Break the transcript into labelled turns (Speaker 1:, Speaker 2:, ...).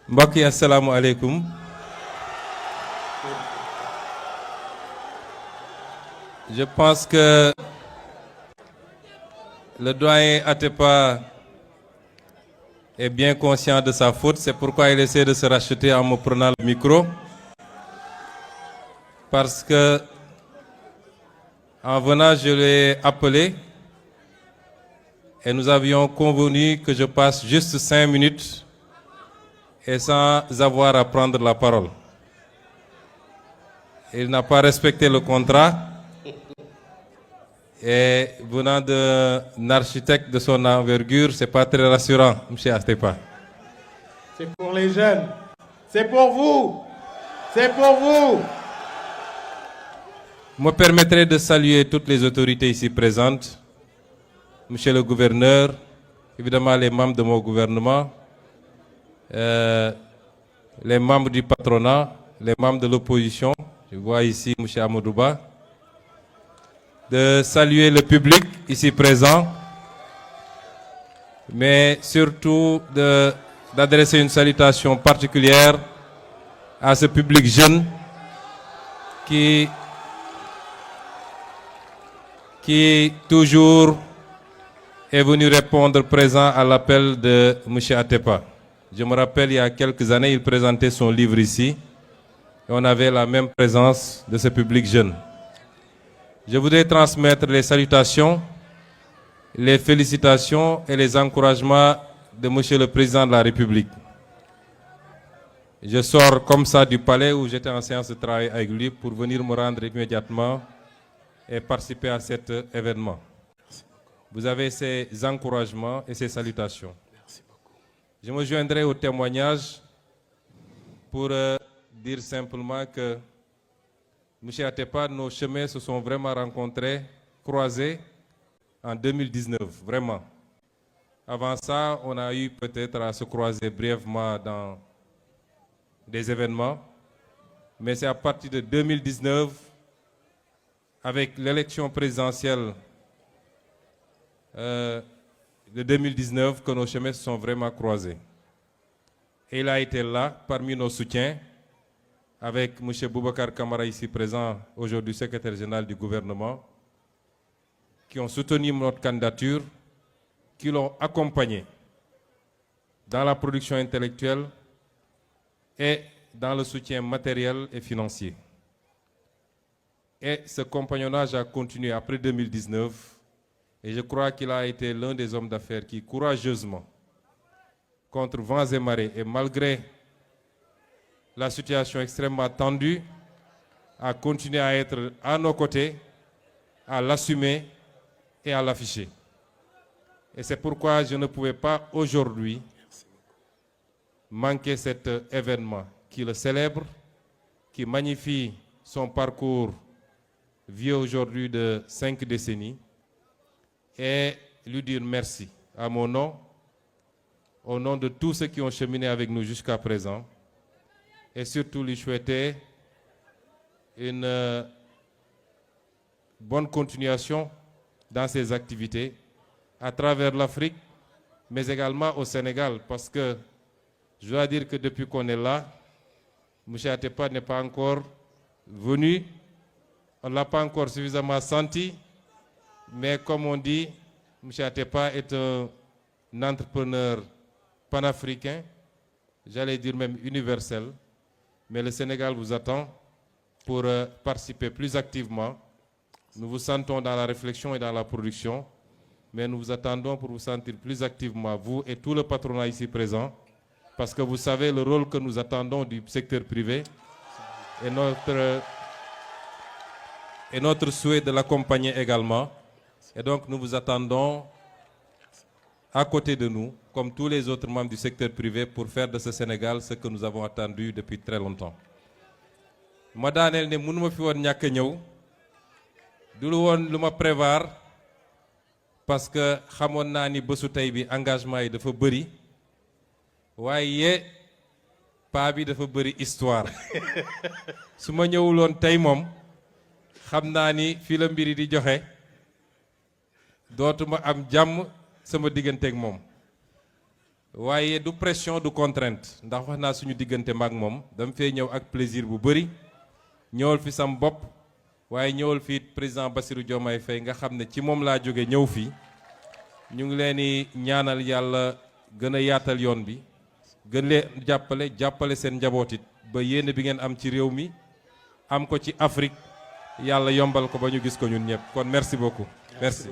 Speaker 1: mbokk yi assalaamu alaikum. Je pense que le doyen Atepa est bien conscient de sa faute, c'est pourquoi il essaie de se racheter en me prenant le micro. Parce que en venant, je l'ai appelé et nous avions convenu que je passe juste 5 minutes et sans avoir à prendre la parole. Il n'a pas respecté le contrat et venant d'un architecte de son envergure, c'est pas très rassurant, M. Atepa.
Speaker 2: C'est pour les jeunes, c'est pour vous, c'est pour vous.
Speaker 1: Me permettrai de saluer toutes les autorités ici présentes, Monsieur le gouverneur, évidemment les membres de mon gouvernement, les membres du patronat, les membres de l'opposition, je vois ici M. Amadouba, de saluer le public ici présent, mais surtout d'adresser une salutation particulière à ce public jeune qui toujours est venu répondre présent à l'appel de M. Atepa. Je me rappelle, il y a quelques années, il présentait son livre ici et on avait la même présence de ce public jeune. Je voudrais transmettre les salutations, les félicitations et les encouragements de M. le Président de la République. Je sors comme ça du palais où j'étais en séance de travail avec lui pour venir me rendre immédiatement et participer à cet événement. Vous avez ces encouragements et ces salutations.
Speaker 2: Merci beaucoup.
Speaker 1: Je me joindrai au témoignage pour dire simplement que M. Atepa, nos chemins se sont vraiment rencontrés, croisés en 2019, vraiment. Avant ça, on a eu peut-être à se croiser brièvement dans des événements, mais c'est à partir de 2019, avec l'élection présidentielle de 2019, que nos chemins se sont vraiment croisés. Et il a été là, parmi nos soutiens, avec M. Boubacar Kamara ici présent, aujourd'hui secrétaire général du gouvernement, qui ont soutenu notre candidature, qui l'ont accompagné dans la production intellectuelle et dans le soutien matériel et financier. Et ce compagnonnage a continué après 2019 et je crois qu'il a été l'un des hommes d'affaires qui, courageusement, contre vents et marées et malgré la situation extrêmement tendue, a continué à être à nos côtés, à l'assumer et à l'afficher. Et c'est pourquoi je ne pouvais pas aujourd'hui manquer cet événement qui le célèbre, qui magnifie son parcours vieux aujourd'hui de 5 décennies, et lui dire merci à mon nom, au nom de tous ceux qui ont cheminé avec nous jusqu'à présent, et surtout lui souhaiter une bonne continuation dans ses activités à travers l'Afrique, mais également au Sénégal, parce que je dois dire que depuis qu'on est là, M. Atepa n'est pas encore venu, on ne l'a pas encore suffisamment senti, mais comme on dit, M. Atepa est un entrepreneur panafricain, j'allais dire même universel, mais le Sénégal vous attend pour participer plus activement. Nous vous sentons dans la réflexion et dans la production, mais nous vous attendons pour vous sentir plus activement, vous et tout le patronat ici présent, parce que vous savez le rôle que nous attendons du secteur privé et notre souhait de l'accompagner également. Et donc nous vous attendons à côté de nous, comme tous les autres membres du secteur privé, pour faire de ce Sénégal ce que nous avons attendu depuis très longtemps. Ma daaneel ne mënuma fi woon ñàkk ñëw du lu woon lu ma prévoir parce que xamoon naa ni bésu tey bi engagement yi dafa bëri waaye paa bi dafa bëri histoire su ma ñëwuloon tey moom xam naa ni fii la mbiri di joxe dootuma am jàmm sama digganteeg moom waaye du pression du contrainte ndax wax naa suñu diggante maag moom dama fee ñëw ak plaisir bu bëri ñëwal fi sam bopp waaye ñëwal fi président Bassirou Diomaye Faye nga xam ne ci moom laa jóge ñëw fii ñu ngi leen di ñaanal yàlla gën a yaatal yoon bi gën leen jàppale seen njaboot it ba yéene bi ngeen am ci réew mi am ko ci Afrique yàlla yombal ko ba ñu gis ko ñun ñëpp kon merci beaucoup merci